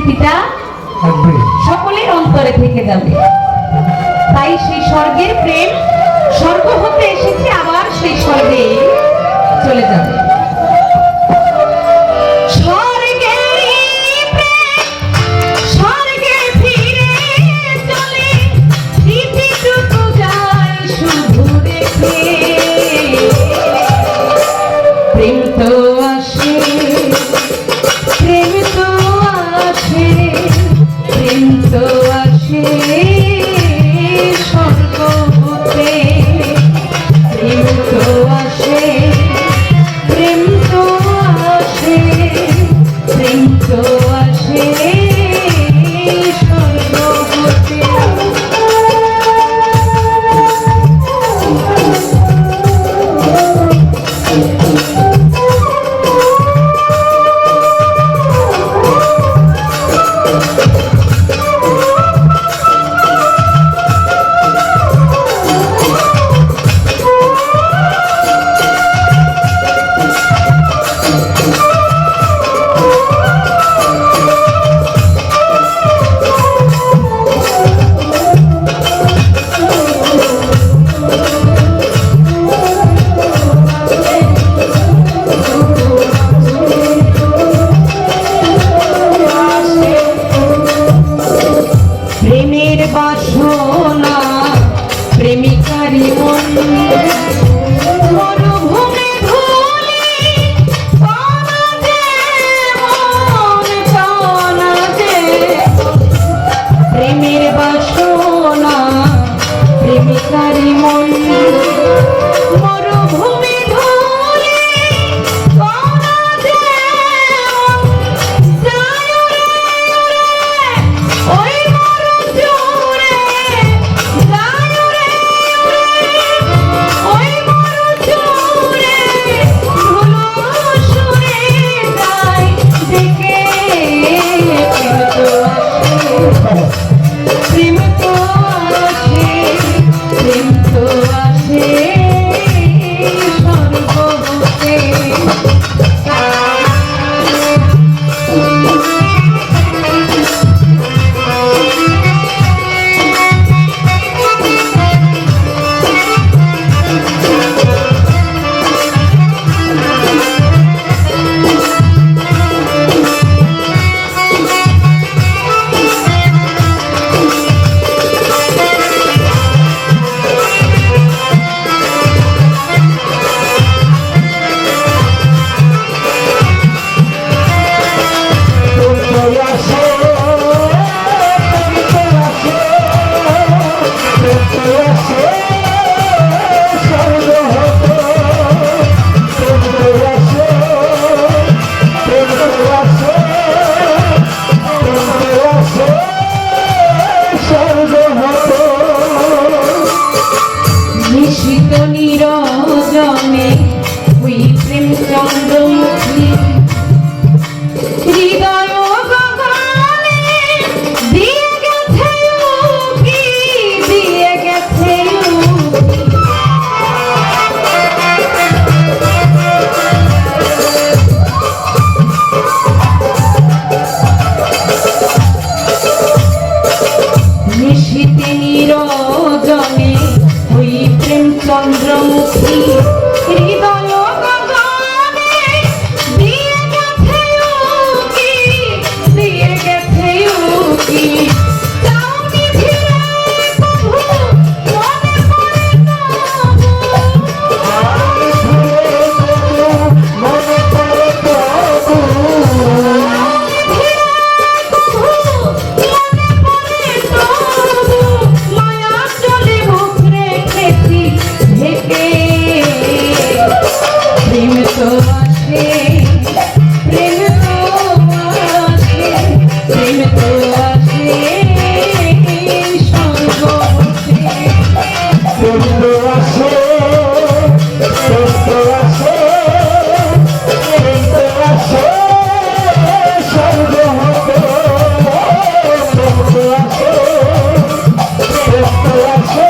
স্মৃতিটা সকলের অন্তরে থেকে যাবে। তাই সেই স্বর্গের প্রেম স্বর্গ হতে এসেছে, আবার সেই স্বর্গে চলে যাবে। প্রেম তো আসে, প্রেম তো আসে, প্রেম তো আসে স্বর্গ হতে। প্রেম তো আসে, প্রেম তো আসে, প্রেম তো আসে স্বর্গ হতে। বাসনা প্রেমিকারি মন মরুভূমি ধুলি কানা যে মন কানা যে। প্রেমের বাসনা প্রেমিকারি মন মরুভূমি ধুলি কানা যে যায় রে ওই প্রেম তো আসে, প্রেম তো আসে স্বর্গ হতে। নিশিত নিরজনে ওই প্রেম চন্দ্রমুখী হৃদয় গগনে দিয়ে গেছে উকি, দিয়ে গেছে উকি। নিশিতে নিরজনে ওই প্রেম চন্দ্রমুখী হৃদয় গগনে দিয়ে গেছে উকি, দিয়ে গেছে উকি। চাউনি ফিরে প্রভু মনে পড়ে তবু, মনে পড়ে তবু, মায়া চলে মুখ রেখেছি ঢেকে। প্রেম তো আসে, প্রেম তো আসে, প্রেম তো আসে স্বর্গ হতে। প্রেম তো আসে, প্রেম তো আসে, প্রেম তো আসে স্বর্গ হতে। প্রেম তো আসে, প্রেম তো আসে,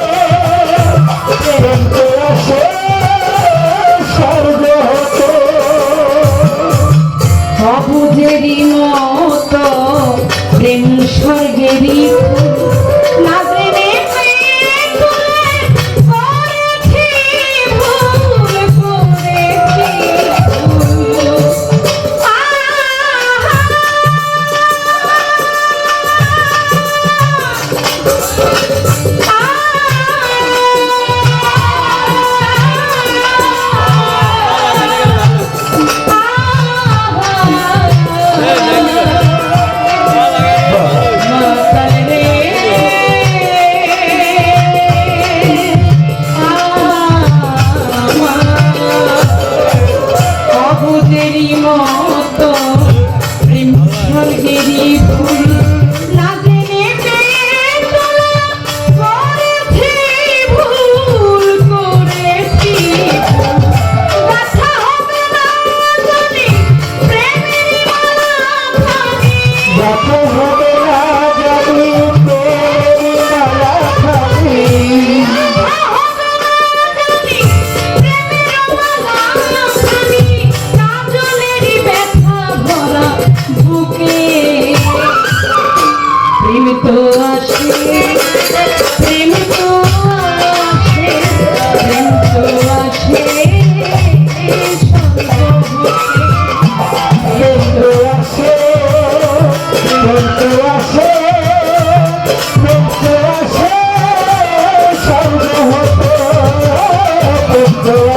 প্রেম তো আসে স্বর্গ হতে। সবুজেরই মতো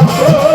ও